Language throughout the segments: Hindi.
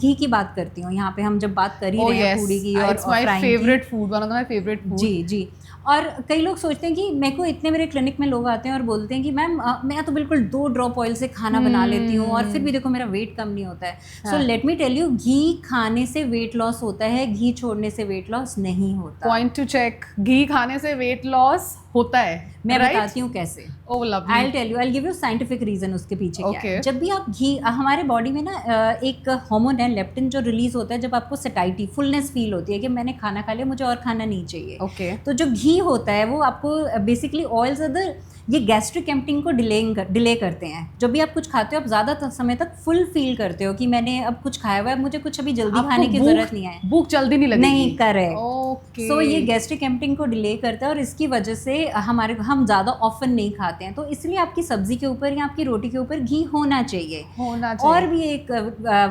घी की बात करती हूँ, यहाँ पे हम जब बात कर ही रहे हैं पूरी की और फ्राइंग की। Favourite food, one of my favourite food. जी जी। और कई लोग सोचते हैं कि मेरे को इतने, मेरे क्लिनिक में लोग आते हैं और बोलते हैं कि मैम मैं तो बिल्कुल 2 ड्रॉप ऑयल से खाना बना लेती हूँ और फिर भी देखो मेरा वेट कम नहीं होता है। So let me tell you, घी खाने से वेट लॉस होता है, घी छोड़ने से वेट लॉस नहीं होता। पॉइंट टू चेक, घी खाने से वेट लॉस होता है। मैं बताती हूँ कैसे। Oh lovely. I tell you, I give you scientific reason उसके पीछे क्या है। जब भी आप घी, हमारे बॉडी में ना एक हार्मोन है लेप्टिन जो रिलीज होता है जब आपको सटाइटी, फुलनेस फील होती है कि मैंने खाना खा लिया, मुझे और खाना नहीं चाहिए। तो जो घी होता है वो आपको बेसिकली ऑयल्स अदर ये गैस्ट्रिक एम्प्टिंग को डिले करते हैं। जब भी आप कुछ खाते हो आप ज़्यादा समय तक फुल फील करते हो कि मैंने अब कुछ खाया हुआ है, मुझे कुछ अभी जल्दी खाने की जरूरत नहीं है, भूख जल्दी नहीं लगेगी। नहीं, करेक्ट। सो ये गैस्ट्रिक एम्प्टिंग को डिले करता है और इसकी वजह से हम ज़्यादा ऑफन नहीं खाते हैं। तो इसलिए आपकी सब्जी के ऊपर या आपकी रोटी के ऊपर घी होना चाहिए। और भी एक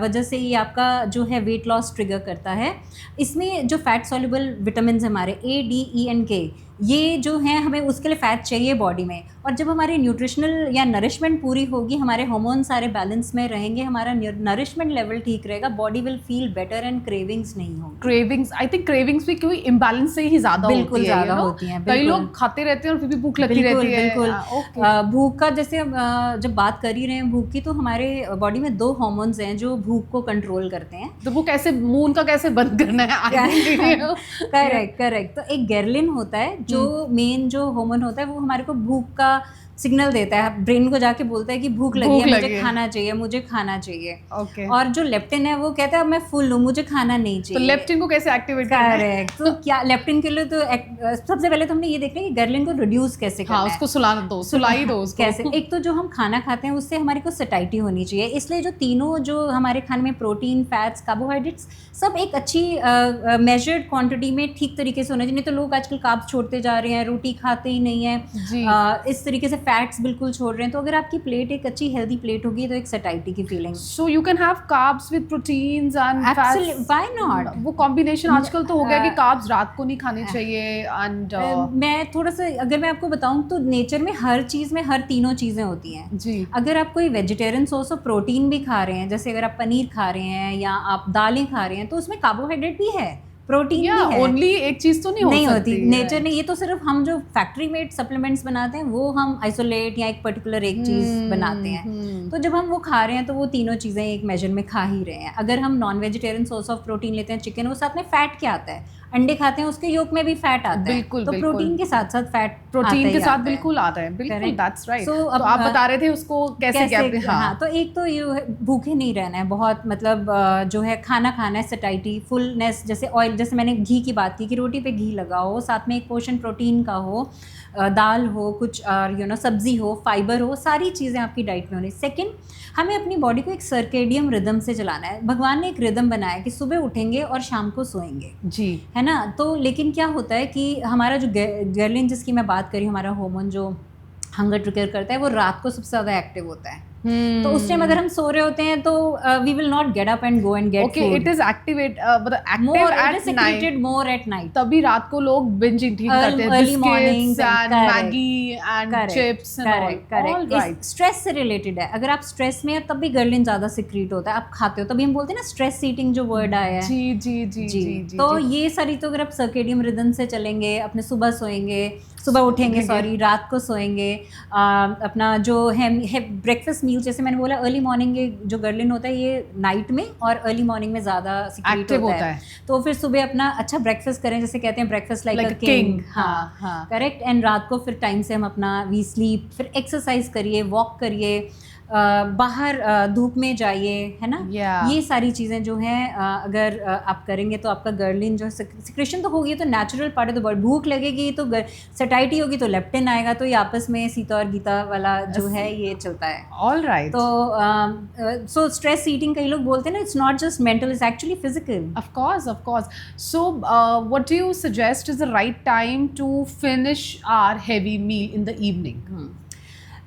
वजह से ये आपका जो है वेट लॉस ट्रिगर करता है। इसमें जो फैट सॉल्युबल विटामिन हमारे A, D, E and K, ये जो है हमें उसके लिए फैट चाहिए बॉडी में। और जब हमारी न्यूट्रिशनल या नरिशमेंट पूरी होगी, हमारे हार्मोन सारे बैलेंस में रहेंगे, हमारा नरिशमेंट लेवल ठीक रहेगा, body will feel better and cravings नहीं होगी। क्रेविंग्स, आई थिंक क्रेविंग्स भी क्योंकि इम्बैलेंस से ही ज़्यादा बिल्कुल ज़्यादा होती हैं। कई लोग खाते रहते हैं और फिर भी भूख लगती रहती है। बिल्कुल। भूख का जैसे जब बात कर ही रहे हैं भूख की, तो हमारे बॉडी में 2 हार्मोन्स हैं जो भूख को कंट्रोल करते हैं। तो वो कैसे, मुंह उनका कैसे बंद करना है? करेक्ट। तो एक गेरलिन होता है जो मेन जो हार्मोन होता है, वो हमारे को भूख का सिग्नल देता है, ब्रेन को जाके बोलता है कि भूख लगी है, मुझे खाना चाहिए, मुझे खाना चाहिए। और जो लेप्टिन है वो कहता है अब मैं फुल हूँ, मुझे खाना नहीं चाहिए। तो लेप्टिन को कैसे एक्टिवेट करना है? करेक्ट। तो क्या लेप्टिन के लिए तो सबसे पहले तो हमने ये देखना है कि गर्लिन को रिड्यूस कैसे करना है। उसको सुलाना दो, सुलाई दो उसको। कैसे? एक तो जो हम खाना खाते हैं उससे हमारे को सटाइटी होनी चाहिए, इसलिए जो तीनों जो हमारे खाने में प्रोटीन, फैट्स, कार्बोहाइड्रेट्स सब एक अच्छी मेजर्ड क्वांटिटी में ठीक तरीके से होना चाहिए। नहीं तो लोग आजकल कार्ब्स छोड़ते जा रहे हैं, रोटी खाते ही नहीं है, इस तरीके से फैट्स बिल्कुल छोड़ रहे हैं। तो अगर आपकी प्लेट एक अच्छी हेल्दी प्लेट होगी तो एक सटाइटी की feeling. So you can have carbs with proteins and fats, why not? वो कॉम्बिनेशन आजकल तो हो गया कि कार्ब्स रात को नहीं खाने चाहिए। एंड मैं थोड़ा सा अगर मैं आपको बताऊं तो नेचर में हर चीज़ में हर तीनों चीज़ें होती हैं जी। अगर आप कोई वेजिटेरियन सोर्स ऑफ प्रोटीन भी खा रहे हैं, जैसे अगर आप पनीर खा रहे हैं या आप दालें खा रहे हैं, तो उसमें कार्बोहाइड्रेट भी है, प्रोटीन भी है। ओनली एक चीज तो नहीं होती नेचर ने। ये तो सिर्फ हम जो फैक्ट्री मेड सप्लीमेंट्स बनाते हैं वो हम आइसोलेट या एक पर्टिकुलर एक चीज बनाते हैं। तो जब हम वो खा रहे हैं तो वो तीनों चीजें एक मेजर में खा ही रहे हैं। अगर हम non vegetarian source of protein लेते हैं, चिकन, वो साथ में फैट क्या आता है, अंडे खाते हैं उसके योग में भी फैट आता है। बिल्कुल, तो प्रोटीन के साथ साथ फैट प्रोटीन के साथ बिल्कुल आता है। बिल्कुल, दैट्स राइट। तो आप बता रहे थे उसको कैसे हाँ, तो एक तो ये भूखे नहीं रहना है बहुत, मतलब जो है खाना खाना है, सटाइटी, फुलनेस, जैसे ऑयल, जैसे मैंने घी की बात की कि रोटी पे घी लगा हो, साथ में एक पोर्शन प्रोटीन का हो, दाल हो, कुछ सब्जी हो, फाइबर हो, सारी चीज़ें आपकी डाइट में होनी। सेकंड, हमें अपनी बॉडी को एक सर्केडियम रिदम से चलाना है। भगवान ने एक रिदम बनाया है कि सुबह उठेंगे और शाम को सोएंगे जी, है ना। तो लेकिन क्या होता है कि हमारा जो गर्लिन जिसकी मैं बात करी, हमारा हार्मोन जो हंगर ट्रिगर करता है, वो रात को सबसे ज़्यादा एक्टिव होता है। तो उस टाइम अगर हम सो रहे होते हैं तो we will not get up and go and get food. It is activated more at night. तभी रात को लोग बिंज ईटिंग करते हैं, early morning and Maggi and chips and all right. Stress से रिलेटेड है। अगर आप स्ट्रेस में है तब भी गर्लिन ज्यादा सिक्रीट होता है, आप खाते हो तभी हम बोलते हैं ना स्ट्रेस ईटिंग जो वर्ड आया है। जी जी जी जी। तो ये सारी, तो अगर आप सर्केडियम रिदम से चलेंगे, अपने सुबह सोएंगे, सुबह उठेंगे, रात को सोएंगे, अपना जो है ब्रेकफास्ट मील, जैसे मैंने बोला अर्ली मॉर्निंग, ये जो गर्लिन होता है ये नाइट में और अर्ली मॉर्निंग में ज़्यादा सिक्रीट होता है। तो फिर सुबह अपना अच्छा ब्रेकफास्ट करें, जैसे कहते हैं ब्रेकफास्ट लाइक अ किंग। हाँ, करेक्ट। एंड रात को फिर टाइम से हम अपना वी स्लीप, फिर एक्सरसाइज करिए, वॉक करिए, बाहर धूप में जाइए, है ना। ये सारी चीज़ें जो हैं अगर आप करेंगे तो आपका गर्लिन जो सिक्रेशन तो होगी, तो natural part of the body. भूख लगेगी तो सटाइटी होगी तो लेप्टिन आएगा, तो ये आपस में सीता और गीता वाला जो है ये चलता है। All right. तो सो स्ट्रेस ईटिंग, कई लोग बोलते हैं ना, it's not just mental, it's actually physical. Of course. So what do you suggest is the right time to finish our heavy meal in the evening?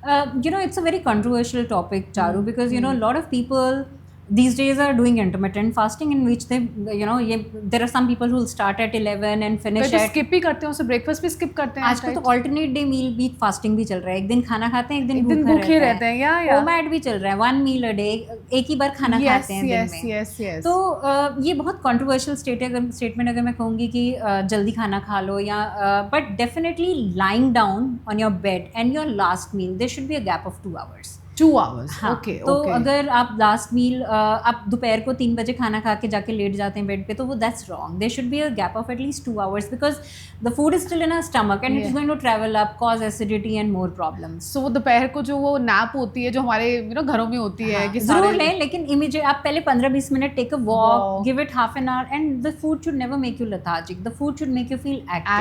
It's a very controversial topic, Charu, because a lot of people these days are doing intermittent fasting in which they, you know, ये there are some people who will start at 11 and finish तो at स्किप ही करते हैं, उसे ब्रेकफास्ट भी स्किप करते हैं आजकल तो ऑल्टरनेट डे मील भी फास्टिंग भी चल रहा है, एक दिन खाना खाते हैं, एक एक दिन दिन भूखे रहते हैं, या ओमैड भी चल रहा है, 1 मील अ डे, एक ही बार खाना खाते हैं दिन में। यस तो ये बहुत कंट्रोवर्शियल स्टेटमेंट अगर मैं कहूँगी कि जल्दी खाना खा लो या but definitely lying down on your bed and your last meal there should be a gap of 2 hours। 2 hours, हाँ, ओके तो ओके। अगर आप लास्ट मील आप दोपहर को 3 बजे खाना खा के जाके लेट जाते हैं बेड पे, तो वो that's wrong. There should be a gap of at least 2 hours because the food is still in our stomach and it is going to travel up, cause acidity and more problems. So दोपहर को जो वो नैप होती है जो हमारे घरों में होती है कि जरूर लें, लेकिन इमीडिएट आप पहले 15-20 minute take a walk, Walk. Give it half an hour, and the food should never make you lethargic, the food should make you feel active.